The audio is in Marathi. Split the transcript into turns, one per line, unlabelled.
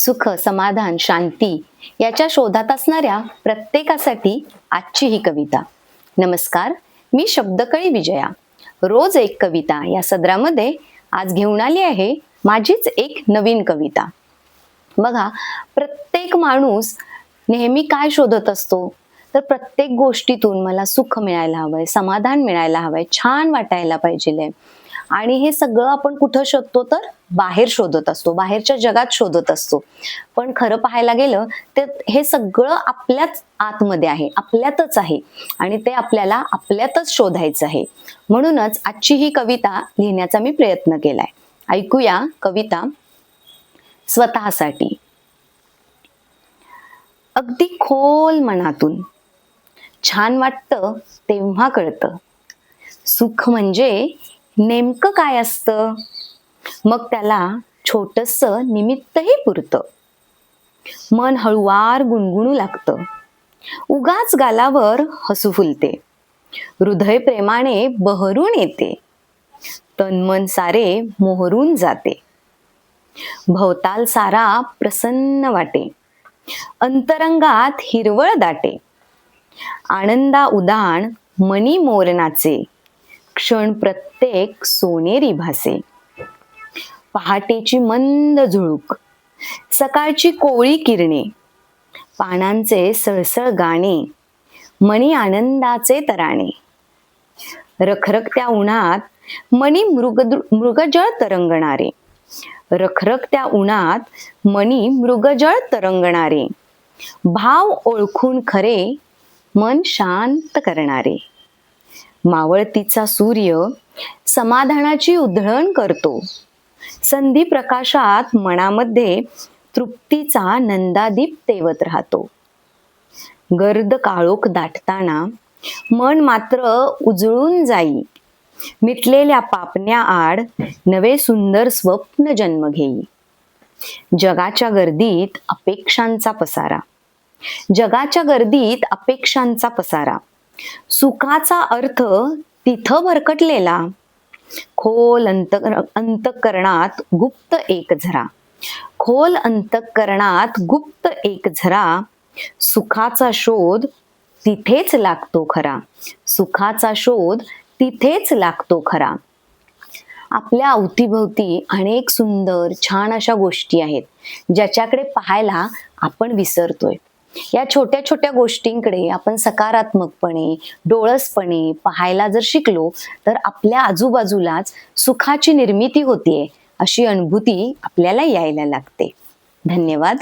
सुख, समाधान, शांती याच्या शोधात असणाऱ्या प्रत्येकासाठी आजची ही कविता. नमस्कार, मी शब्दकळी विजया. रोज एक कविता या सदरामध्ये आज घेऊन आली आहे माझीच एक नवीन कविता. बघा, प्रत्येक माणूस नेहमी काय शोधत असतो, तर प्रत्येक गोष्टीतून मला सुख मिळायला हवंय, समाधान मिळायला हवंय, छान वाटायला पाहिजे. आणि हे सगळं आपण कुठं शोधतो, तर बाहेर शोधत असतो, बाहेरच्या जगात शोधत असतो. पण खरं पाहायला गेलं तर हे सगळं आपल्याच आतमध्ये आहे, आपल्यातच आहे आणि ते आपल्याला आपल्यातच शोधायचं आहे. म्हणूनच आजची ही कविता लिहिण्याचा मी प्रयत्न केलाय. ऐकूया कविता स्वतःसाठी. अगदी खोल मनातून छान वाटतं तेव्हा कळतं, सुख म्हणजे नेमकं काय असतं. मग त्याला छोटंसं निमित्तही पुरतं. मन हळुवार गुणगुणू लागतं, उगाच गालावर हसू फुलते, हृदय प्रेमाने बहरून येते, तनमन सारे मोहरून जाते, भवताल सारा प्रसन्न वाटे, अंतरंगात हिरवळ दाटे, आनंदा उदाण मनी मोर नाचे, क्षण प्रत्येक सोनेरी भासे. पहाटेची मंद झुळूक, सकाळची कोवळी किरणे, पानांचे सळसळ गाणे, मनी आनंदाचे तराणे, रखरखत्या उन्हात मनी मृगजळ तरंगणारे, रखरखत्या उन्हात मनी मृगजळ तरंगणारे, भाव ओळखून खरे मन शांत करणारे. मावळतीचा सूर्य समाधानाची उधळण करतो, संधी प्रकाशात मनामध्ये तृप्तीचा नंदादीप तेवत राहतो. गर्द काळोख दाटताना मन मात्र उजळून जाई, मिटलेल्या पापण्या आड नवे सुंदर स्वप्न जन्म घेई. जगाच्या गर्दीत अपेक्षांचा पसारा, जगाच्या गर्दीत अपेक्षांचा पसारा, सुखाचा अर्थ तिथं भरकटलेला, खोल अंतःकरणात गुप्त एक झरा, खोल अंतःकरणात गुप्त एक झरा, सुखाचा शोध तिथेच लागतो खरा, सुखाचा शोध तिथेच लागतो खरा. आपल्या अवतीभोवती अनेक सुंदर छान अशा गोष्टी आहेत, ज्याच्याकडे पाहायला आपण विसरतोय. या छोट्या छोट्या गोष्टींकडे आपण सकारात्मकपणे, डोळसपणे पाहायला जर शिकलो, तर आपल्या आजूबाजूलाच सुखाची निर्मिती होतीये अशी अनुभूती आपल्याला यायला लागते. धन्यवाद.